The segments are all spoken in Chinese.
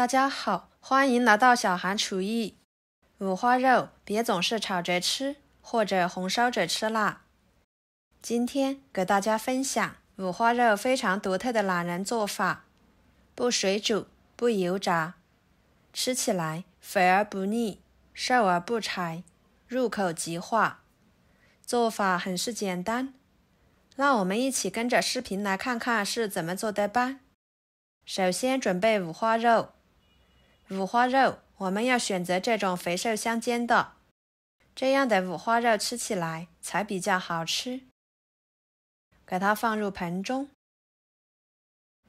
大家好，欢迎来到小韩厨艺。五花肉别总是炒着吃，或者红烧着吃啦。今天给大家分享五花肉非常独特的懒人做法，不水煮，不油炸，吃起来肥而不腻，瘦而不柴，入口即化。做法很是简单，让我们一起跟着视频来看看是怎么做的吧。首先准备五花肉。五花肉我们要选择这种肥瘦相间的，这样的五花肉吃起来才比较好吃。给它放入盆中，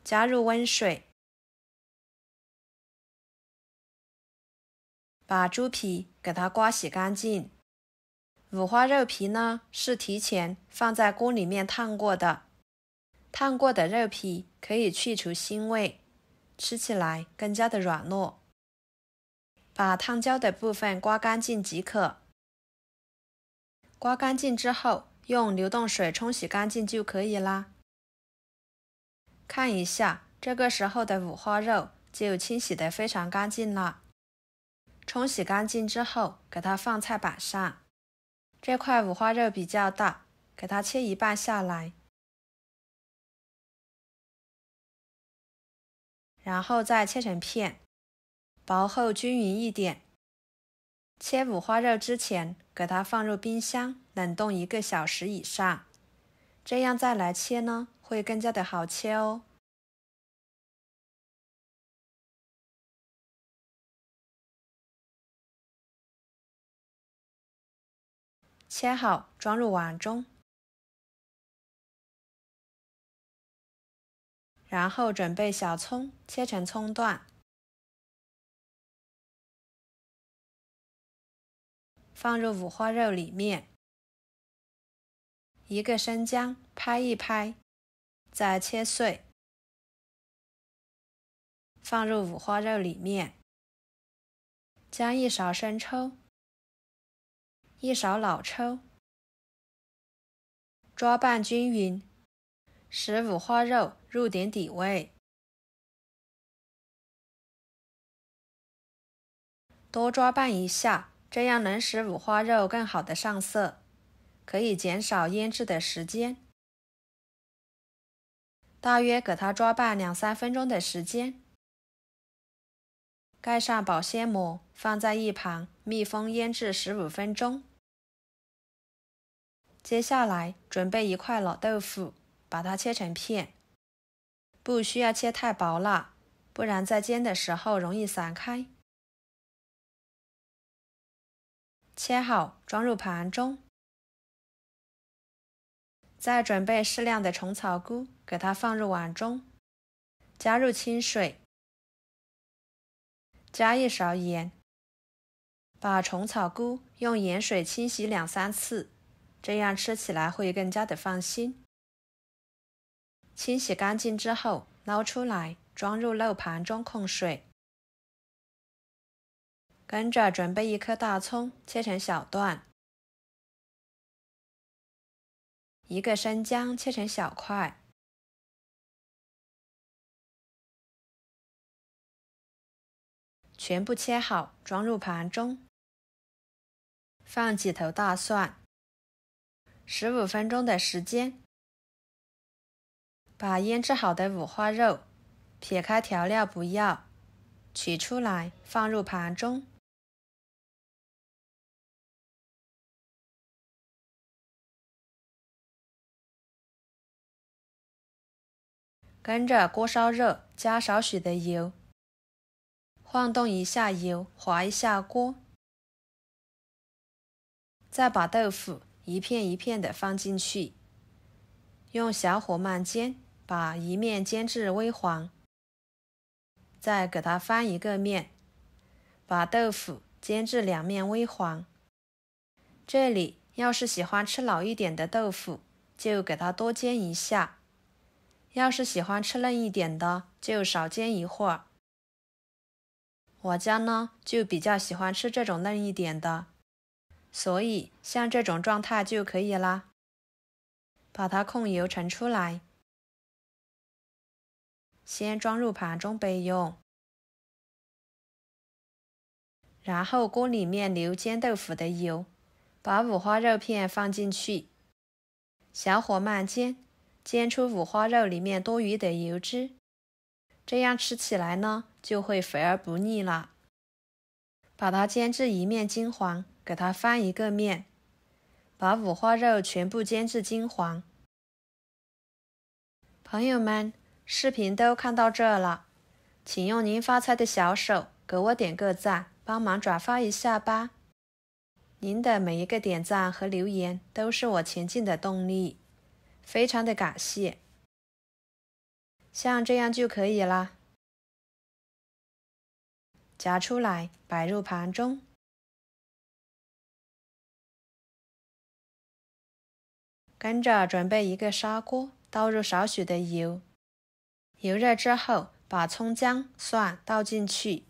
加入温水，把猪皮给它刮洗干净。五花肉皮呢，是提前放在锅里面烫过的，烫过的肉皮可以去除腥味，吃起来更加的软糯。把烫焦的部分刮干净即可。刮干净之后，用流动水冲洗干净就可以啦。看一下，这个时候的五花肉就清洗得非常干净了。冲洗干净之后，给它放菜板上。这块五花肉比较大，给它切一半下来，然后再切成片，薄厚均匀一点。切五花肉之前，给它放入冰箱冷冻1个小时以上，这样再来切呢，会更加的好切哦。切好，装入碗中，然后准备小葱，切成葱段，放入五花肉里面。1个生姜，拍一拍，再切碎，放入五花肉里面。加1勺生抽，1勺老抽，抓拌均匀，使五花肉入点底味。多抓拌一下，这样能使五花肉更好的上色，可以减少腌制的时间。大约给它抓拌2-3分钟的时间。盖上保鲜膜，放在一旁密封腌制15分钟。接下来准备1块老豆腐，把它切成片，不需要切太薄了，不然在煎的时候容易散开。切好，装入盘中。再准备适量的虫草菇，给它放入碗中，加入清水，加1勺盐，把虫草菇用盐水清洗2-3次，这样吃起来会更加的放心。清洗干净之后，捞出来，装入漏盘中控水。跟着准备1颗大葱，切成小段，1个生姜，切成小块，全部切好，装入盘中。放几头大蒜，15分钟的时间。把腌制好的五花肉撇开调料不要，取出来放入盘中。跟着锅烧热，加少许的油，晃动一下油，滑一下锅。再把豆腐一片一片的放进去，用小火慢煎，把一面煎至微黄。再给它翻1个面，把豆腐煎至2面微黄。这里要是喜欢吃老一点的豆腐，就给它多煎一下。要是喜欢吃嫩一点的，就少煎一会儿。我家呢，就比较喜欢吃这种嫩一点的，所以像这种状态就可以啦。把它控油盛出来，先装入盘中备用。然后锅里面流煎豆腐的油，把五花肉片放进去，小火慢煎，煎出五花肉里面多余的油脂，这样吃起来呢就会肥而不腻了。把它煎至一面金黄，给它翻一个面，把五花肉全部煎至金黄。朋友们，视频都看到这了，请用您发财的小手给我点个赞，帮忙转发一下吧。您的每一个点赞和留言都是我前进的动力，非常的感谢。像这样就可以啦。夹出来，摆入盘中。跟着准备一个砂锅，倒入少许的油。油热之后，把葱姜蒜倒进去，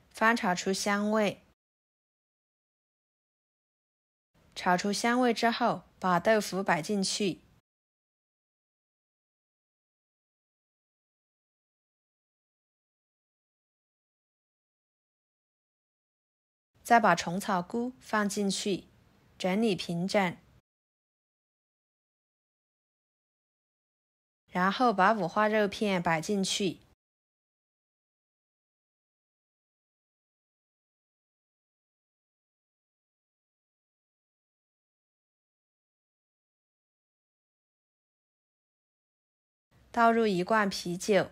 翻炒出香味。炒出香味之后，把豆腐摆进去。再把虫草菇放进去，整理平整。然后把五花肉片摆进去。倒入1罐啤酒。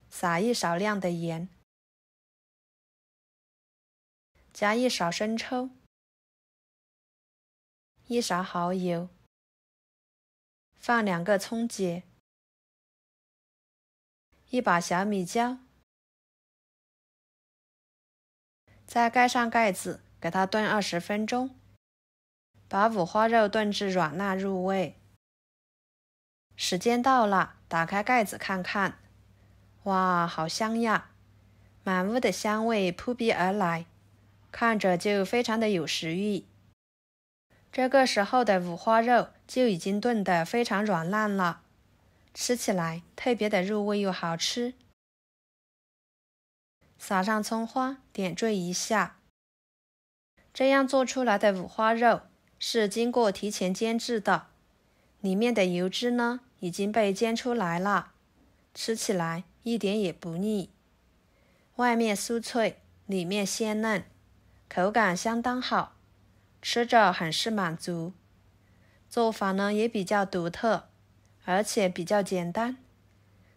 撒一少量的盐，加一勺生抽，1勺蚝油，放2个葱节，1把小米椒，再盖上盖子，给它炖20分钟，把五花肉炖至软烂入味。时间到了，打开盖子看看，哇，好香呀！满屋的香味扑鼻而来，看着就非常的有食欲。这个时候的五花肉就已经炖得非常软烂了，吃起来特别的入味又好吃。撒上葱花，点缀一下。这样做出来的五花肉是经过提前煎制的，里面的油脂呢已经被煎出来了，吃起来一点也不腻。外面酥脆，里面鲜嫩，口感相当好，吃着很是满足。做法呢也比较独特，而且比较简单。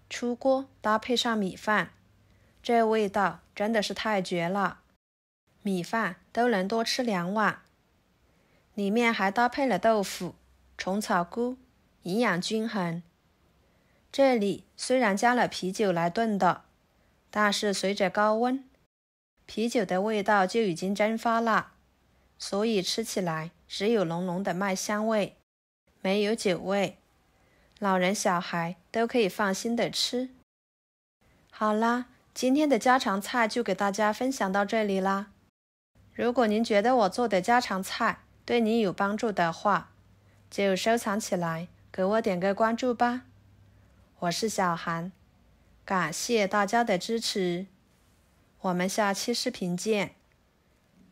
出锅搭配上米饭，这味道真的是太绝了，米饭都能多吃2碗。里面还搭配了豆腐、虫草菇，营养均衡。这里虽然加了啤酒来炖的，但是随着高温，啤酒的味道就已经蒸发了，所以吃起来只有浓浓的麦香味，没有酒味，老人小孩都可以放心的吃。好啦，今天的家常菜就给大家分享到这里啦。如果您觉得我做的家常菜对你有帮助的话，就收藏起来，给我点个关注吧。我是小韩，感谢大家的支持，我们下期视频见，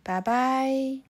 拜拜。